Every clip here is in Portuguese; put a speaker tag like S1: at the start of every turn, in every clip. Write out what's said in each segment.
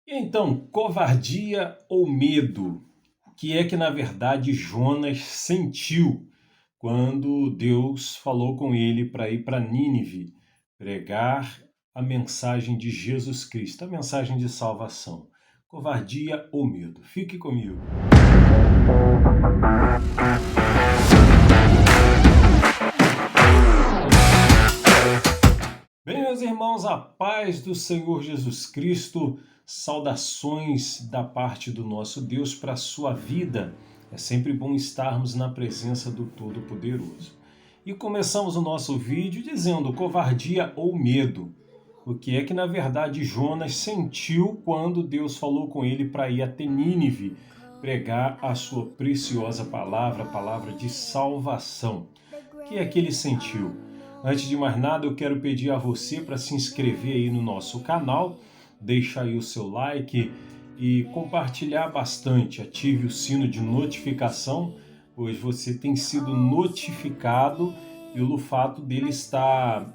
S1: Então, covardia ou medo? O que é que na verdade Jonas sentiu quando Deus falou com ele para ir para Nínive pregar a mensagem de Jesus Cristo, a mensagem de salvação? Covardia ou medo? Fique comigo. Bem, meus irmãos, a paz do Senhor Jesus Cristo, saudações da parte do nosso Deus para a sua vida. É sempre bom estarmos na presença do Todo-Poderoso. E começamos o nosso vídeo dizendo covardia ou medo. O que é que na verdade Jonas sentiu quando Deus falou com ele para ir até Nínive pregar a sua preciosa palavra, a palavra de salvação. O que é que ele sentiu? Antes de mais nada, eu quero pedir a você para se inscrever aí no nosso canal, deixar aí o seu like e compartilhar bastante. Ative o sino de notificação, pois você tem sido notificado pelo fato dele estar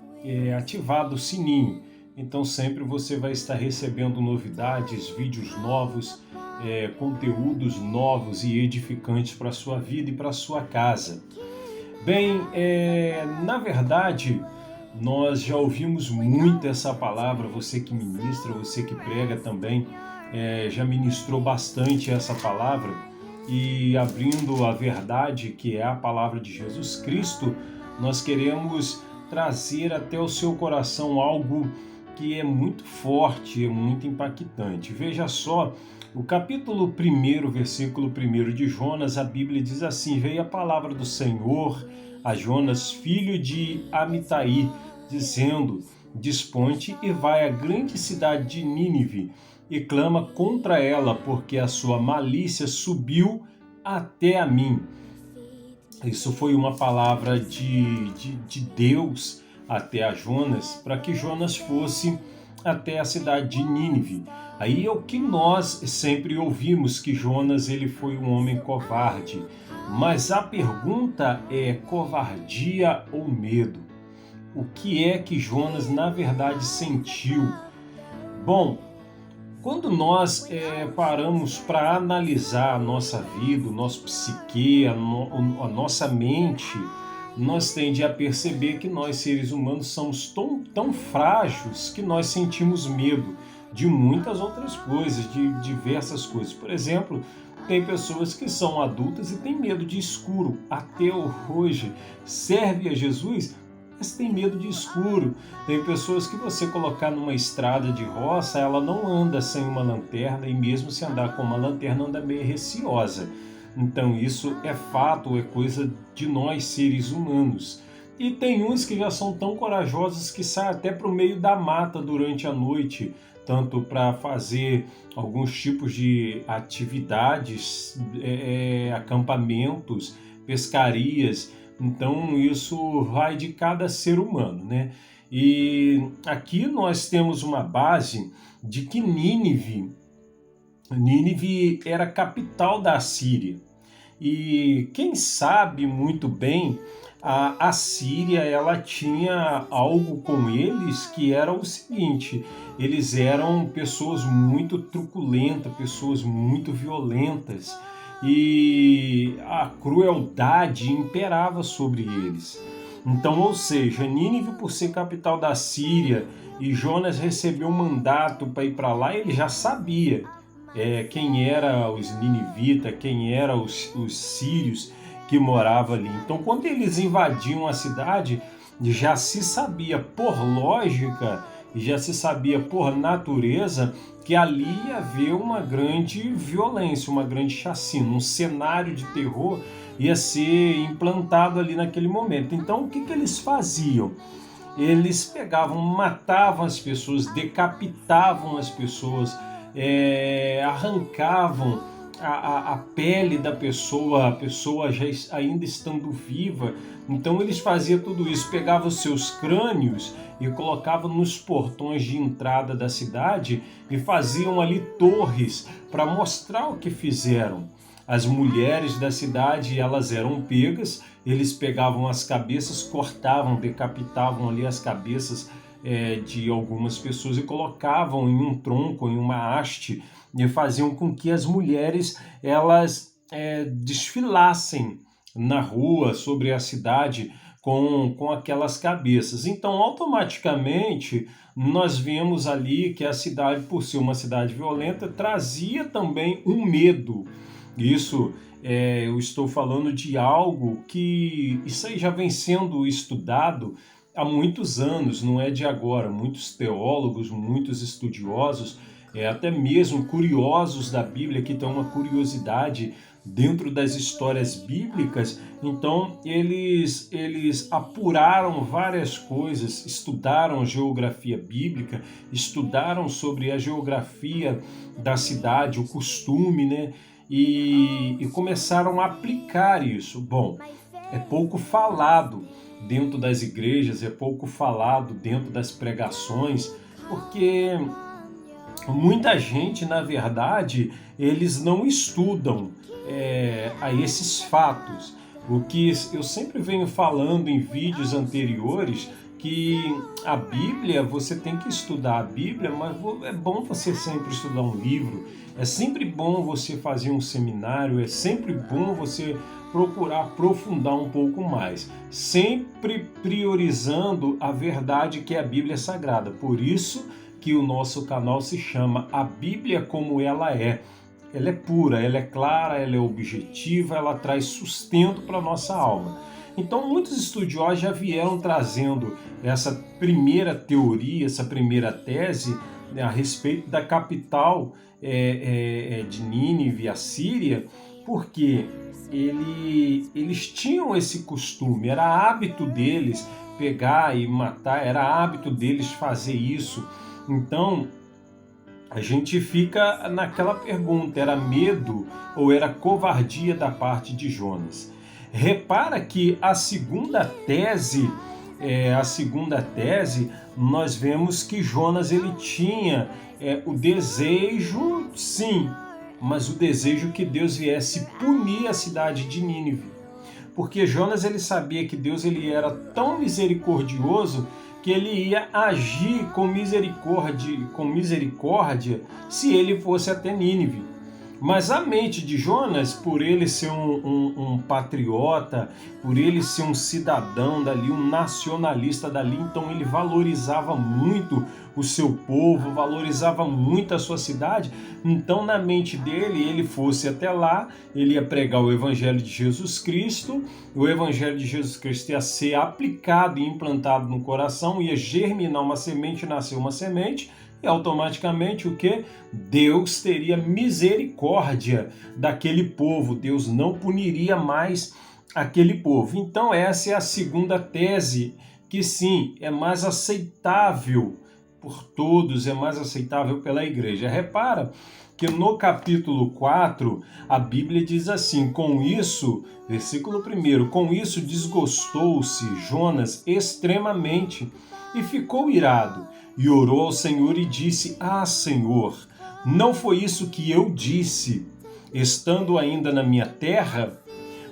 S1: ativado o sininho. Então sempre você vai estar recebendo novidades, vídeos novos, conteúdos novos e edificantes para a sua vida e para a sua casa. Bem, na verdade, nós já ouvimos muito essa palavra, você que ministra, você que prega também, já ministrou bastante essa palavra, e abrindo a verdade, que é a palavra de Jesus Cristo, nós queremos trazer até o seu coração algo que é muito forte, é muito impactante. Veja só, o capítulo 1, versículo 1 de Jonas, a Bíblia diz assim: veio a palavra do Senhor a Jonas, filho de Amitai, dizendo: desponte e vai à grande cidade de Nínive e clama contra ela, porque a sua malícia subiu até a mim. Isso foi uma palavra de Deus até a Jonas, para que Jonas fosse até a cidade de Nínive. Aí é o que nós sempre ouvimos, que Jonas ele foi um homem covarde. Mas a pergunta é: covardia ou medo? O que é que Jonas na verdade sentiu? Bom, quando nós paramos para analisar a nossa vida, o nosso psique, a nossa mente, nós tendemos a perceber que nós, seres humanos, somos tão frágeis que nós sentimos medo de muitas outras coisas, de diversas coisas. Por exemplo, tem pessoas que são adultas e têm medo de escuro. Ateu hoje serve a Jesus, mas tem medo de escuro. Tem pessoas que você colocar numa estrada de roça, ela não anda sem uma lanterna, e mesmo se andar com uma lanterna, anda meio receosa. Então isso é fato, é coisa de nós seres humanos. E tem uns que já são tão corajosos que saem até para o meio da mata durante a noite, tanto para fazer alguns tipos de atividades, acampamentos, pescarias. Então isso vai de cada ser humano, né? E aqui nós temos uma base de que Nínive era a capital da Assíria. E quem sabe muito bem, a Assíria ela tinha algo com eles que era o seguinte: eles eram pessoas muito truculentas, pessoas muito violentas, e a crueldade imperava sobre eles. Então, ou seja, Nínive, por ser capital da Síria, e Jonas recebeu um mandato para ir para lá, ele já sabia quem eram os ninivitas, quem eram os sírios que moravam ali. Então, quando eles invadiam a cidade, já se sabia por lógica, já se sabia por natureza, que ali ia haver uma grande violência, uma grande chacina, um cenário de terror ia ser implantado ali naquele momento. Então, o que eles faziam? Eles pegavam, matavam as pessoas, decapitavam as pessoas, arrancavam a pele da pessoa, a pessoa já ainda estando viva. Então eles faziam tudo isso, pegavam os seus crânios e colocavam nos portões de entrada da cidade e faziam ali torres para mostrar o que fizeram. As mulheres da cidade, elas eram pegas, eles pegavam as cabeças, cortavam, decapitavam ali as cabeças de algumas pessoas e colocavam em um tronco, em uma haste, e faziam com que as mulheres elas desfilassem na rua, sobre a cidade, com aquelas cabeças. Então, automaticamente, nós vemos ali que a cidade, por ser uma cidade violenta, trazia também um medo. Isso, eu estou falando de algo que isso aí já vem sendo estudado há muitos anos, não é de agora. Muitos teólogos, muitos estudiosos, até mesmo curiosos da Bíblia, que tem uma curiosidade dentro das histórias bíblicas, então eles apuraram várias coisas, estudaram geografia bíblica, estudaram sobre a geografia da cidade, o costume, né? E começaram a aplicar isso. Bom, é pouco falado dentro das igrejas, é pouco falado dentro das pregações, porque muita gente, na verdade, eles não estudam a esses fatos. O que eu sempre venho falando em vídeos anteriores, que a Bíblia, você tem que estudar a Bíblia, mas é bom você sempre estudar um livro, é sempre bom você fazer um seminário, é sempre bom você procurar aprofundar um pouco mais, sempre priorizando a verdade que é a Bíblia Sagrada. Por isso que o nosso canal se chama A Bíblia Como Ela É. Ela é pura, ela é clara, ela é objetiva, ela traz sustento para a nossa alma. Então, muitos estudiosos já vieram trazendo essa primeira teoria, essa primeira tese, né, a respeito da capital de Nínive, a Síria, porque eles tinham esse costume, era hábito deles pegar e matar, era hábito deles fazer isso. Então, a gente fica naquela pergunta, era medo ou era covardia da parte de Jonas? Repara que a segunda tese, nós vemos que Jonas ele tinha o desejo, sim, mas o desejo que Deus viesse punir a cidade de Nínive. Porque Jonas ele sabia que Deus ele era tão misericordioso que ele ia agir com misericórdia se ele fosse até Nínive. Mas a mente de Jonas, por ele ser um patriota, por ele ser um cidadão dali, um nacionalista dali, então ele valorizava muito o seu povo, valorizava muito a sua cidade. Então na mente dele, ele fosse até lá, ele ia pregar o Evangelho de Jesus Cristo, o Evangelho de Jesus Cristo ia ser aplicado e implantado no coração, ia germinar uma semente, nascer uma semente, e automaticamente o que? Deus teria misericórdia daquele povo, Deus não puniria mais aquele povo. Então essa é a segunda tese, que sim, é mais aceitável por todos, é mais aceitável pela igreja. Repara que no capítulo 4, a Bíblia diz assim, com isso, versículo 1, com isso desgostou-se Jonas extremamente e ficou irado, e orou ao Senhor e disse, Senhor, não foi isso que eu disse, estando ainda na minha terra?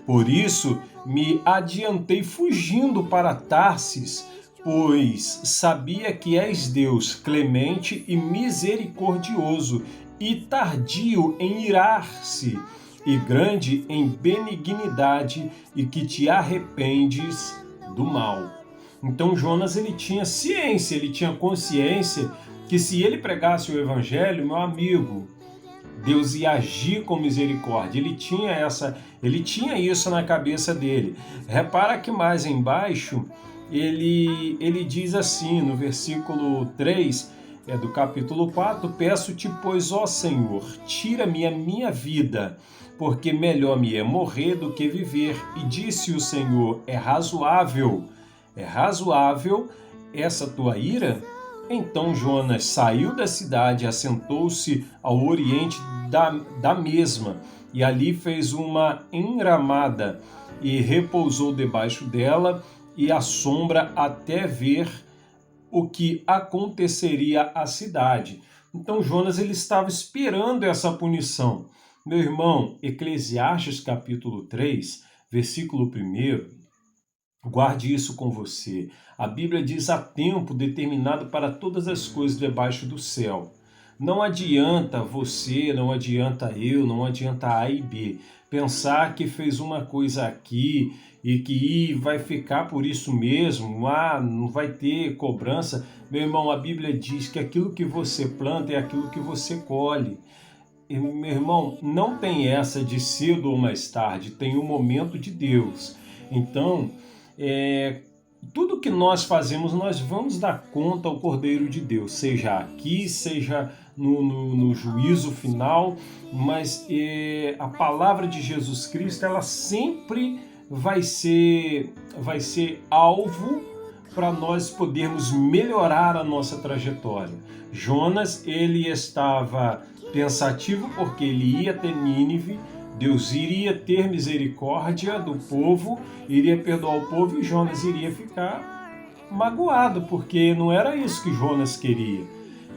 S1: Por isso me adiantei fugindo para Tarsis, pois sabia que és Deus clemente e misericordioso, e tardio em irar-se, e grande em benignidade, e que te arrependes do mal. Então Jonas ele tinha ciência, ele tinha consciência que se ele pregasse o evangelho, meu amigo, Deus ia agir com misericórdia. Ele tinha isso na cabeça dele. Repara que mais embaixo ele diz assim no versículo 3 do capítulo 4, peço-te, pois, ó Senhor, tira-me a minha vida, porque melhor me é morrer do que viver. E disse o Senhor, é razoável essa tua ira? Então Jonas saiu da cidade, assentou-se ao oriente da mesma, e ali fez uma enramada, e repousou debaixo dela, e à sombra até ver o que aconteceria à cidade. Então Jonas ele estava esperando essa punição. Meu irmão, Eclesiastes capítulo 3, versículo 1, Guarde isso com você. A Bíblia diz: há tempo determinado para todas as coisas debaixo do céu. Não adianta você, não adianta eu, não adianta A e B pensar que fez uma coisa aqui e que vai ficar por isso mesmo, não vai ter cobrança. Meu irmão, a Bíblia diz que aquilo que você planta é aquilo que você colhe. E, meu irmão, não tem essa de cedo ou mais tarde, tem o momento de Deus. Então, é, tudo que nós fazemos, nós vamos dar conta ao Cordeiro de Deus, seja aqui, seja no juízo final, mas a palavra de Jesus Cristo, ela sempre vai ser alvo para nós podermos melhorar a nossa trajetória. Jonas, ele estava pensativo porque ele ia ter Nínive, Deus iria ter misericórdia do povo, iria perdoar o povo e Jonas iria ficar magoado, porque não era isso que Jonas queria.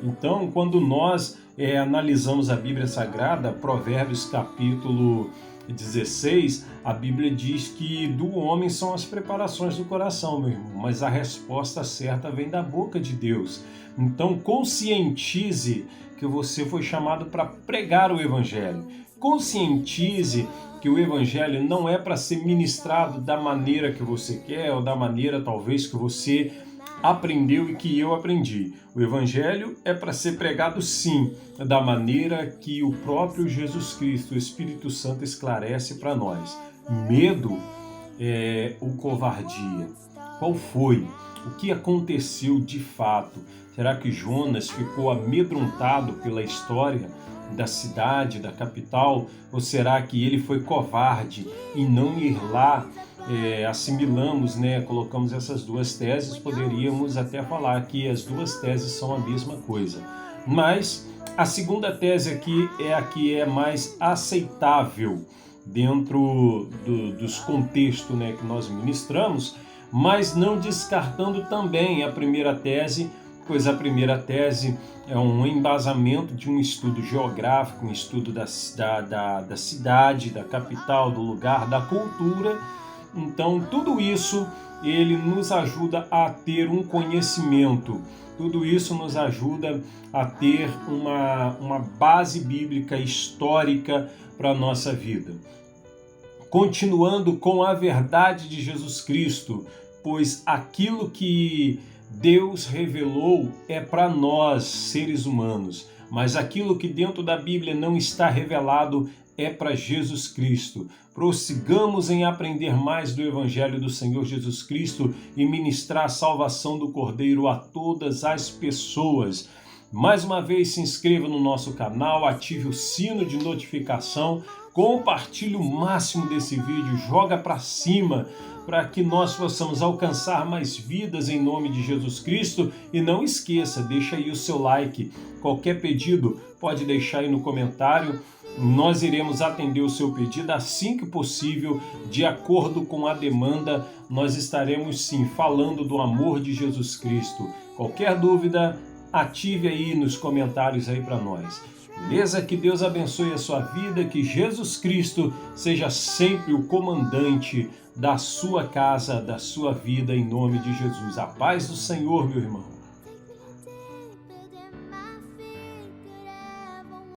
S1: Então, quando nós analisamos a Bíblia Sagrada, Provérbios capítulo 16, a Bíblia diz que do homem são as preparações do coração, meu irmão, mas a resposta certa vem da boca de Deus. Então, conscientize que você foi chamado para pregar o Evangelho. Conscientize que o Evangelho não é para ser ministrado da maneira que você quer ou da maneira talvez que você aprendeu e que eu aprendi. O Evangelho é para ser pregado sim, da maneira que o próprio Jesus Cristo, o Espírito Santo, esclarece para nós. Medo ou covardia? Qual foi? O que aconteceu de fato? Será que Jonas ficou amedrontado pela história da cidade, da capital? Ou será que ele foi covarde em não ir lá? Assimilamos, colocamos essas duas teses, poderíamos até falar que as duas teses são a mesma coisa. Mas a segunda tese aqui é a que é mais aceitável dentro dos contextos que nós ministramos, mas não descartando também a primeira tese, pois a primeira tese é um embasamento de um estudo geográfico, um estudo da cidade, da capital, do lugar, da cultura. Então, tudo isso ele nos ajuda a ter um conhecimento, tudo isso nos ajuda a ter uma base bíblica histórica para a nossa vida. Continuando com a verdade de Jesus Cristo, pois aquilo que Deus revelou é para nós, seres humanos, mas aquilo que dentro da Bíblia não está revelado é para Jesus Cristo. Prossigamos em aprender mais do Evangelho do Senhor Jesus Cristo e ministrar a salvação do Cordeiro a todas as pessoas. Mais uma vez, se inscreva no nosso canal, ative o sino de notificação, compartilhe o máximo desse vídeo, joga para cima, para que nós possamos alcançar mais vidas em nome de Jesus Cristo. E não esqueça, deixa aí o seu like. Qualquer pedido pode deixar aí no comentário. Nós iremos atender o seu pedido assim que possível, de acordo com a demanda. Nós estaremos sim falando do amor de Jesus Cristo. Qualquer dúvida, ative aí nos comentários aí para nós. Beleza? Que Deus abençoe a sua vida, que Jesus Cristo seja sempre o comandante da sua casa, da sua vida, em nome de Jesus. A paz do Senhor, meu irmão.